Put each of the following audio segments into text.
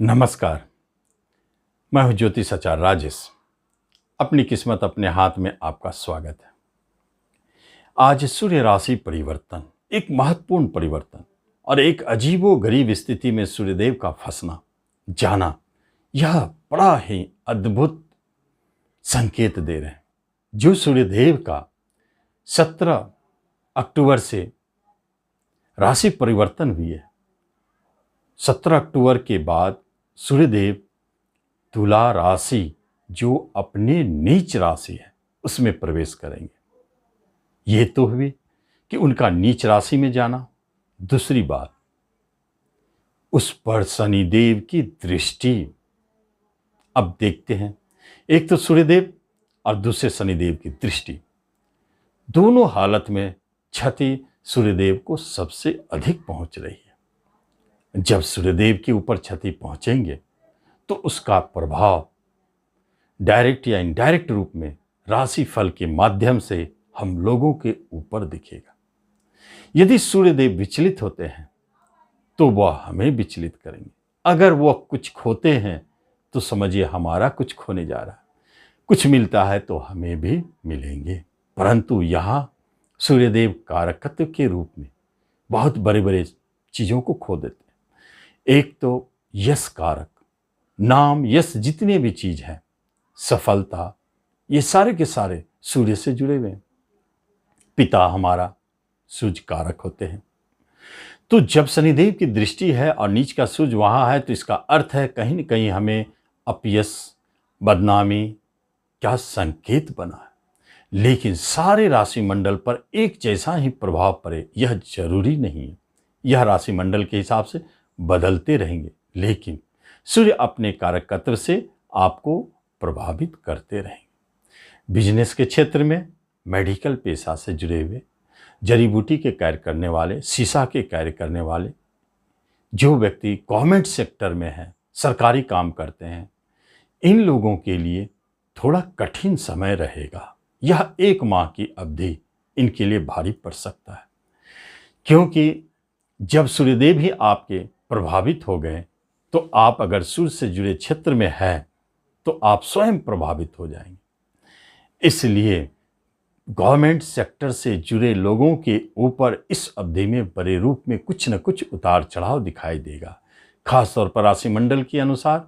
नमस्कार। मैं हूं ज्योतिष आचार्य राजेश। अपनी किस्मत अपने हाथ में आपका स्वागत है। आज सूर्य राशि परिवर्तन, एक महत्वपूर्ण परिवर्तन और एक अजीबोगरीब स्थिति में सूर्यदेव का फंसना जाना, यह बड़ा ही अद्भुत संकेत दे रहे हैं। जो सूर्यदेव का 17 अक्टूबर से राशि परिवर्तन हुई है, 17 अक्टूबर के बाद सूर्यदेव तुला राशि, जो अपने नीच राशि है, उसमें प्रवेश करेंगे। ये तो हुई कि उनका नीच राशि में जाना। दूसरी बात, उस पर शनिदेव की दृष्टि। अब देखते हैं, एक तो सूर्यदेव और दूसरे शनिदेव की दृष्टि। दोनों हालत में क्षति सूर्यदेव को सबसे अधिक पहुंच रही है। जब सूर्यदेव के ऊपर क्षति पहुंचेंगे तो उसका प्रभाव डायरेक्ट या इनडायरेक्ट रूप में राशि फल के माध्यम से हम लोगों के ऊपर दिखेगा। यदि सूर्यदेव विचलित होते हैं तो वह हमें विचलित करेंगे। अगर वह कुछ खोते हैं तो समझिए हमारा कुछ खोने जा रहा है। कुछ मिलता है तो हमें भी मिलेंगे। परंतु यहाँ सूर्यदेव कारकत्व के रूप में बहुत बड़े बड़े चीज़ों को खो देते हैं। एक तो यश कारक, नाम यश जितने भी चीज हैं, सफलता, ये सारे के सारे सूर्य से जुड़े हुए हैं। पिता हमारा सूर्य कारक होते हैं। तो जब शनिदेव की दृष्टि है और नीच का सूर्य वहां है तो इसका अर्थ है कहीं न कहीं हमें अपयश, बदनामी क्या संकेत बना है। लेकिन सारे राशि मंडल पर एक जैसा ही प्रभाव पड़े यह जरूरी नहीं है। यह राशि मंडल के हिसाब से बदलते रहेंगे, लेकिन सूर्य अपने कारकत्व से आपको प्रभावित करते रहेंगे। बिजनेस के क्षेत्र में, मेडिकल पेशा से जुड़े हुए, जड़ी बूटी के कार्य करने वाले, शीशा के कार्य करने वाले, जो व्यक्ति गवर्नमेंट सेक्टर में हैं, सरकारी काम करते हैं, इन लोगों के लिए थोड़ा कठिन समय रहेगा। यह 1 माह की अवधि इनके लिए भारी पड़ सकता है, क्योंकि जब सूर्यदेव ही आपके प्रभावित हो गए तो आप अगर सूर्य से जुड़े क्षेत्र में हैं तो आप स्वयं प्रभावित हो जाएंगे। इसलिए गवर्नमेंट सेक्टर से जुड़े लोगों के ऊपर इस अवधि में बड़े रूप में कुछ न कुछ उतार चढ़ाव दिखाई देगा। खासतौर पर राशि मंडल के अनुसार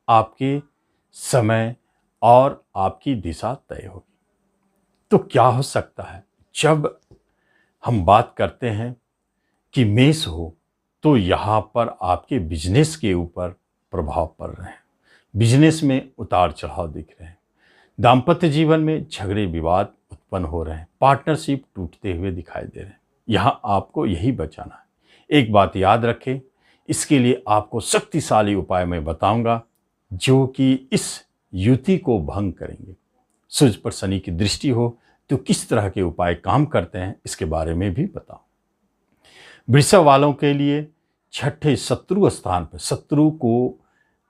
आपके समय और आपकी दिशा तय होगी। तो क्या हो सकता है, जब हम बात करते हैं कि मेष हो तो यहाँ पर आपके बिजनेस के ऊपर प्रभाव पड़ रहे हैं। बिजनेस में उतार चढ़ाव दिख रहे हैं। दाम्पत्य जीवन में झगड़े विवाद उत्पन्न हो रहे हैं। पार्टनरशिप टूटते हुए दिखाई दे रहे हैं। यहाँ आपको यही बचाना है। एक बात याद रखें, इसके लिए आपको शक्तिशाली उपाय मैं बताऊंगा जो कि इस युति को भंग करेंगे। सूर्य पर शनि की दृष्टि हो तो किस तरह के उपाय काम करते हैं, इसके बारे में भी बताऊं। वृषभ वालों के लिए छठे शत्रु स्थान पर शत्रु को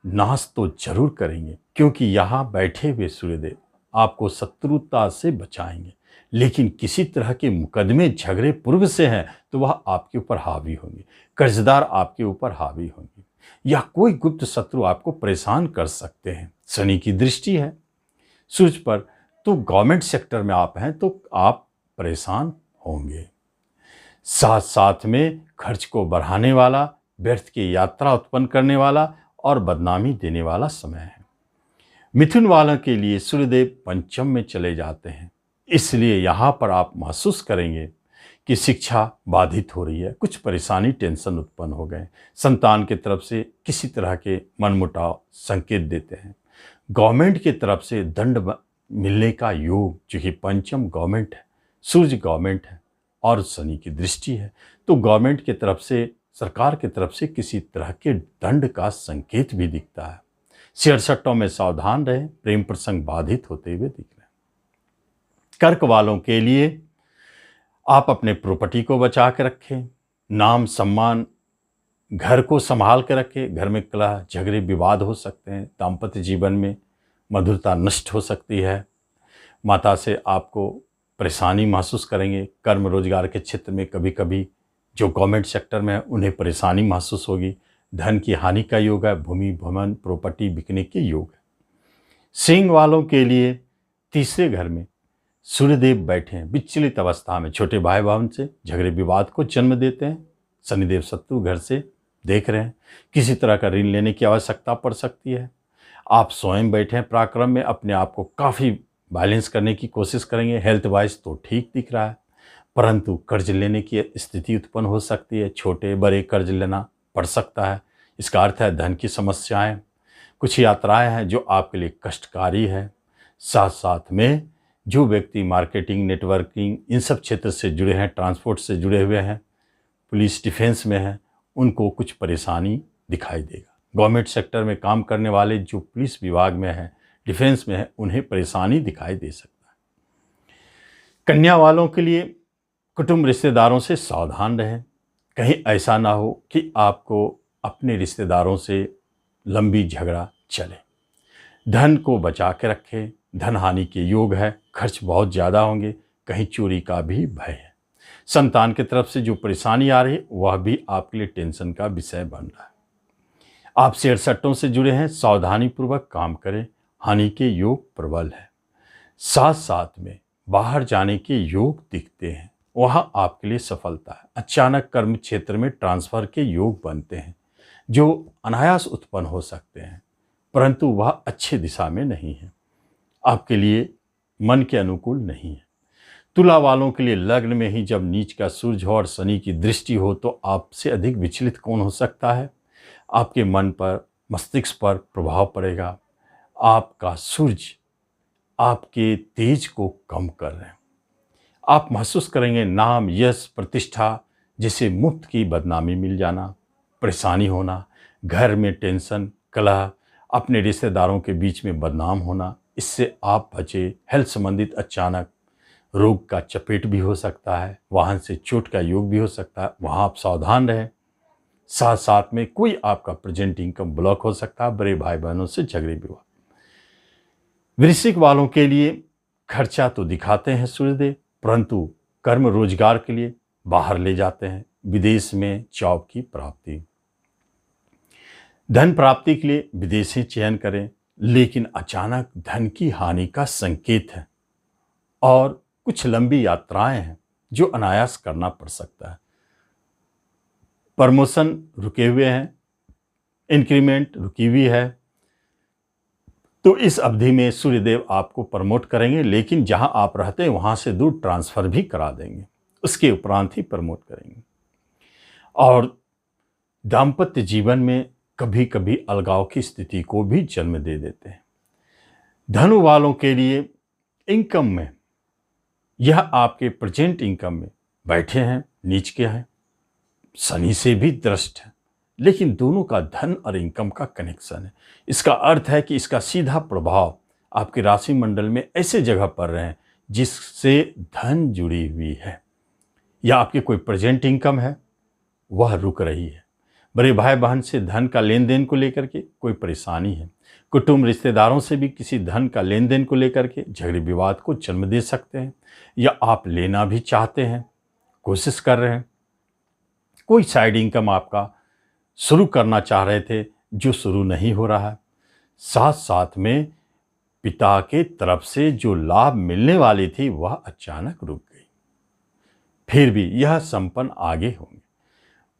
नाश तो जरूर करेंगे, क्योंकि यहाँ बैठे हुए सूर्यदेव आपको शत्रुता से बचाएंगे। लेकिन किसी तरह के मुकदमे झगड़े पूर्व से हैं तो वह आपके ऊपर हावी होंगे। कर्जदार आपके ऊपर हावी होंगे, या कोई गुप्त शत्रु आपको परेशान कर सकते हैं। शनि की दृष्टि है सूर्य पर, तो गवर्नमेंट सेक्टर में आप हैं तो आप परेशान होंगे। साथ साथ में खर्च को बढ़ाने वाला, व्यर्थ की यात्रा उत्पन्न करने वाला और बदनामी देने वाला समय है। मिथुन वालों के लिए सूर्यदेव पंचम में चले जाते हैं, इसलिए यहाँ पर आप महसूस करेंगे कि शिक्षा बाधित हो रही है, कुछ परेशानी, टेंशन उत्पन्न हो गए। संतान की तरफ से किसी तरह के मनमुटाव संकेत देते हैं। गवर्नमेंट की तरफ से दंड मिलने का योग, चूँकि पंचम गवर्नमेंट है, सूर्य गवर्नमेंट है और शनि की दृष्टि है, तो गवर्नमेंट की तरफ से, सरकार की तरफ से किसी तरह के दंड का संकेत भी दिखता है। शेयर सट्टों में सावधान रहें। प्रेम प्रसंग बाधित होते हुए दिख रहे हैं। कर्क वालों के लिए आप अपने प्रॉपर्टी को बचा के रखें, नाम सम्मान, घर को संभाल के रखें। घर में कलह, झगड़े, विवाद हो सकते हैं। दाम्पत्य जीवन में मधुरता नष्ट हो सकती है। माता से आपको परेशानी महसूस करेंगे। कर्म रोजगार के क्षेत्र में कभी कभी जो गवर्नमेंट सेक्टर में है उन्हें परेशानी महसूस होगी। धन की हानि का योग है, भूमि भवन प्रॉपर्टी बिकने के योग है। सिंह वालों के लिए तीसरे घर में सूर्यदेव बैठे हैं, विचलित अवस्था में छोटे भाई बहन से झगड़े विवाद को जन्म देते हैं। शनिदेव शत्रु घर से देख रहे हैं, किसी तरह का ऋण लेने की आवश्यकता पड़ सकती है। आप स्वयं बैठे हैं पराक्रम में, अपने आप को काफ़ी बैलेंस करने की कोशिश करेंगे। हेल्थ वाइज तो ठीक दिख रहा है, परंतु कर्ज लेने की स्थिति उत्पन्न हो सकती है, छोटे बड़े कर्ज लेना पड़ सकता है। इसका अर्थ है धन की समस्याएं, कुछ यात्राएं हैं जो आपके लिए कष्टकारी है। साथ साथ में जो व्यक्ति मार्केटिंग नेटवर्किंग इन सब क्षेत्र से जुड़े हैं, ट्रांसपोर्ट से जुड़े हुए हैं, पुलिस डिफेंस में हैं, उनको कुछ परेशानी दिखाई देगा। गवर्नमेंट सेक्टर में काम करने वाले जो पुलिस विभाग में है, डिफेंस में है, उन्हें परेशानी दिखाई दे सकता है। कन्या वालों के लिए कुटुंब रिश्तेदारों से सावधान रहें, कहीं ऐसा ना हो कि आपको अपने रिश्तेदारों से लंबी झगड़ा चले। धन को बचा के रखें, धन हानि के योग है, खर्च बहुत ज़्यादा होंगे, कहीं चोरी का भी भय है। संतान की तरफ से जो परेशानी आ रही है वह भी आपके लिए टेंशन का विषय बन रहा है। आप शेयर सट्टों से जुड़े हैं, सावधानी पूर्वक काम करें, हानि के योग प्रबल है। साथ साथ में बाहर जाने के योग दिखते हैं, वहाँ आपके लिए सफलता है। अचानक कर्म क्षेत्र में ट्रांसफर के योग बनते हैं जो अनायास उत्पन्न हो सकते हैं, परंतु वह अच्छी दिशा में नहीं है, आपके लिए मन के अनुकूल नहीं है। तुला वालों के लिए लग्न में ही जब नीच का सूर्य हो और शनि की दृष्टि हो तो आपसे अधिक विचलित कौन हो सकता है। आपके मन पर मस्तिष्क पर प्रभाव पड़ेगा। आपका सूर्य आपके तेज को कम कर रहे हैं। आप महसूस करेंगे नाम यश प्रतिष्ठा जिसे मुफ्त की बदनामी मिल जाना, परेशानी होना, घर में टेंशन कलह, अपने रिश्तेदारों के बीच में बदनाम होना, इससे आप बचे। हेल्थ संबंधित अचानक रोग का चपेट भी हो सकता है, वाहन से चोट का योग भी हो सकता है, वहाँ आप सावधान रहें। साथ साथ में कोई आपका प्रेजेंट इनकम ब्लॉक हो सकता है, बड़े भाई बहनों से झगड़े विवाद। वृश्चिक वालों के लिए खर्चा तो दिखाते हैं सूर्यदेव, परंतु कर्म रोजगार के लिए बाहर ले जाते हैं। विदेश में जॉब की प्राप्ति, धन प्राप्ति के लिए विदेशी चयन करें, लेकिन अचानक धन की हानि का संकेत है और कुछ लंबी यात्राएं हैं जो अनायास करना पड़ सकता है। प्रमोशन रुके हुए हैं, इंक्रीमेंट रुकी हुई है, तो इस अवधि में सूर्यदेव आपको प्रमोट करेंगे, लेकिन जहां आप रहते हैं वहां से दूर ट्रांसफर भी करा देंगे, उसके उपरांत ही प्रमोट करेंगे। और दाम्पत्य जीवन में कभी कभी अलगाव की स्थिति को भी जन्म दे देते हैं। धनु वालों के लिए इनकम में यह आपके प्रेजेंट इनकम में बैठे हैं, नीच के हैं, शनि से भी दृष्ट है, लेकिन दोनों का धन और इनकम का कनेक्शन है। इसका अर्थ है कि इसका सीधा प्रभाव आपके राशि मंडल में ऐसे जगह पर रहे हैं जिससे धन जुड़ी हुई है, या आपकी कोई प्रेजेंट इनकम है वह रुक रही है। बड़े भाई बहन से धन का लेन देन को लेकर के कोई परेशानी है। कुटुंब रिश्तेदारों से भी किसी धन का लेन देन को लेकर के झगड़े विवाद को जन्म दे सकते हैं, या आप लेना भी चाहते हैं, कोशिश कर रहे हैं। कोई साइड इनकम आपका शुरू करना चाह रहे थे जो शुरू नहीं हो रहा है। साथ साथ में पिता के तरफ से जो लाभ मिलने वाली थी वह अचानक रुक गई, फिर भी यह संपन्न आगे होंगे।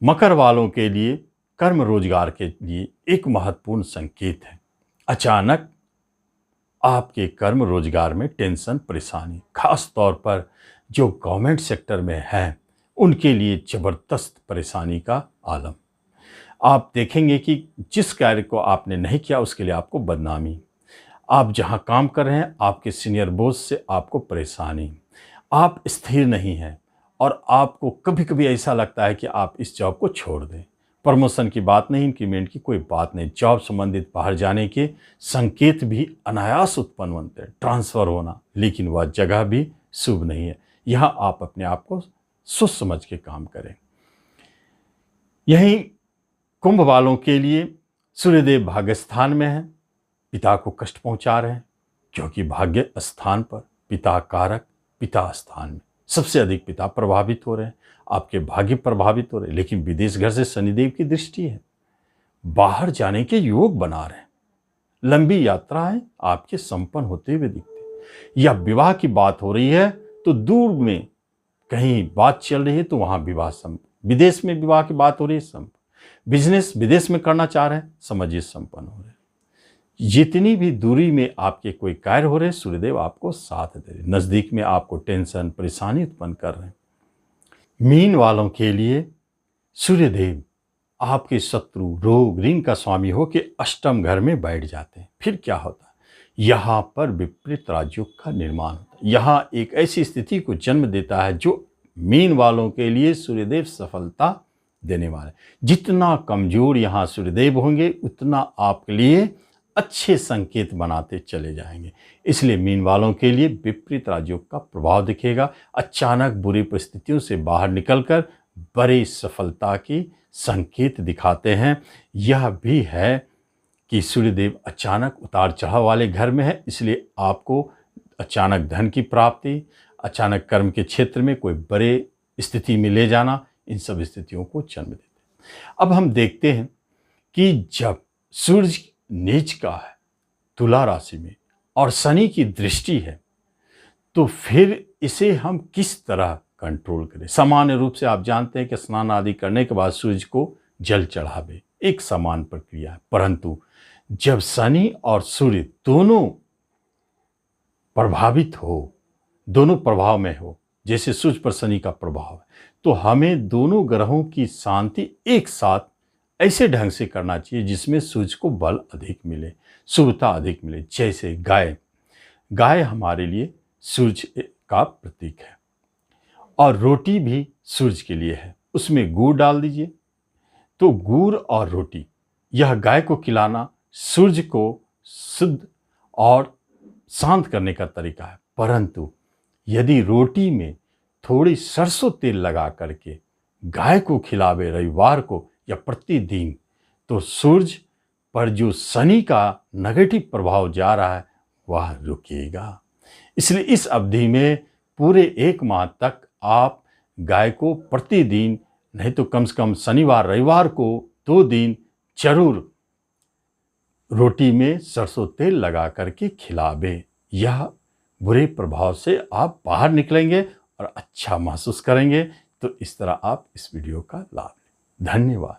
मकर वालों के लिए कर्म रोजगार के लिए एक महत्वपूर्ण संकेत है। अचानक आपके कर्म रोजगार में टेंशन परेशानी, खास तौर पर जो गवर्नमेंट सेक्टर में है उनके लिए जबरदस्त परेशानी का आलम। आप देखेंगे कि जिस कार्य को आपने नहीं किया उसके लिए आपको बदनामी, आप जहां काम कर रहे हैं आपके सीनियर बॉस से आपको परेशानी, आप स्थिर नहीं हैं और आपको कभी कभी ऐसा लगता है कि आप इस जॉब को छोड़ दें। प्रमोशन की बात नहीं, इंक्रीमेंट की कोई बात नहीं, जॉब संबंधित बाहर जाने के संकेत भी अनायास उत्पन्न बनते हैं, ट्रांसफ़र होना, लेकिन वह जगह भी शुभ नहीं है। यहाँ आप अपने आप को सोच समझ के काम करें। यहीं कुंभ वालों के लिए सूर्यदेव भाग्य स्थान में है, पिता को कष्ट पहुंचा रहे हैं, क्योंकि भाग्य स्थान पर पिता कारक पिता स्थान में सबसे अधिक पिता प्रभावित हो रहे हैं, आपके भाग्य प्रभावित हो रहे हैं। लेकिन विदेश घर से शनिदेव की दृष्टि है, बाहर जाने के योग बना रहे हैं। लंबी यात्राएं आपके संपन्न होते हुए दिखते हैं। या विवाह की बात हो रही है तो दूर में कहीं बात चल रही है तो वहां विवाह संपन्न। विदेश में विवाह की बात हो रही है, संपन्न। बिजनेस विदेश में करना चाह रहे हैं, समझिए संपन्न हो रहे हैं। जितनी भी दूरी में आपके कोई कार्य हो रहे, सूर्यदेव आपको साथ दे रहे। नजदीक में आपको टेंशन परेशानी उत्पन्न कर रहे हैं। मीन वालों के लिए सूर्यदेव आपके शत्रु रोग ऋण का स्वामी हो के अष्टम घर में बैठ जाते हैं। फिर क्या होता है, यहाँ पर विपरीत राजयोग का निर्माण होता है। यहाँ एक ऐसी स्थिति को जन्म देता है जो मीन वालों के लिए सूर्यदेव सफलता देने वाले। जितना कमजोर यहाँ सूर्यदेव होंगे उतना आपके लिए अच्छे संकेत बनाते चले जाएंगे। इसलिए मीन वालों के लिए विपरीत राजयोग का प्रभाव दिखेगा। अचानक बुरी परिस्थितियों से बाहर निकलकर बड़ी सफलता की संकेत दिखाते हैं। यह भी है कि सूर्यदेव अचानक उतार चढ़ाव वाले घर में है, इसलिए आपको अचानक धन की प्राप्ति, अचानक कर्म के क्षेत्र में कोई बड़े स्थिति में ले जाना, इन सब स्थितियों को जन्म देते हैं। अब हम देखते हैं कि जब सूर्य नीच का है तुला राशि में और शनि की दृष्टि है तो फिर इसे हम किस तरह कंट्रोल करें। सामान्य रूप से आप जानते हैं कि स्नान आदि करने के बाद सूर्य को जल चढ़ावे एक समान प्रक्रिया है, परंतु जब शनि और सूर्य दोनों प्रभावित हो, दोनों प्रभाव में हो, जैसे सूर्य पर शनि का प्रभाव है, तो हमें दोनों ग्रहों की शांति एक साथ ऐसे ढंग से करना चाहिए जिसमें सूर्य को बल अधिक मिले, शुभता अधिक मिले। जैसे गाय हमारे लिए सूर्य का प्रतीक है और रोटी भी सूर्य के लिए है। उसमें गुड़ डाल दीजिए, तो गुड़ और रोटी यह गाय को खिलाना सूर्य को शुद्ध और शांत करने का तरीका है। परंतु यदि रोटी में थोड़ी सरसों तेल लगा करके गाय को खिलावे रविवार को या प्रतिदिन, तो सूर्य पर जो शनि का नेगेटिव प्रभाव जा रहा है वह रुकेगा। इसलिए इस अवधि में पूरे 1 माह तक आप गाय को प्रतिदिन नहीं तो कम से कम शनिवार रविवार को 2 दिन जरूर रोटी में सरसों तेल लगा करके खिलावे। यह बुरे प्रभाव से आप बाहर निकलेंगे और अच्छा महसूस करेंगे। तो इस तरह आप इस वीडियो का लाभ लें। धन्यवाद।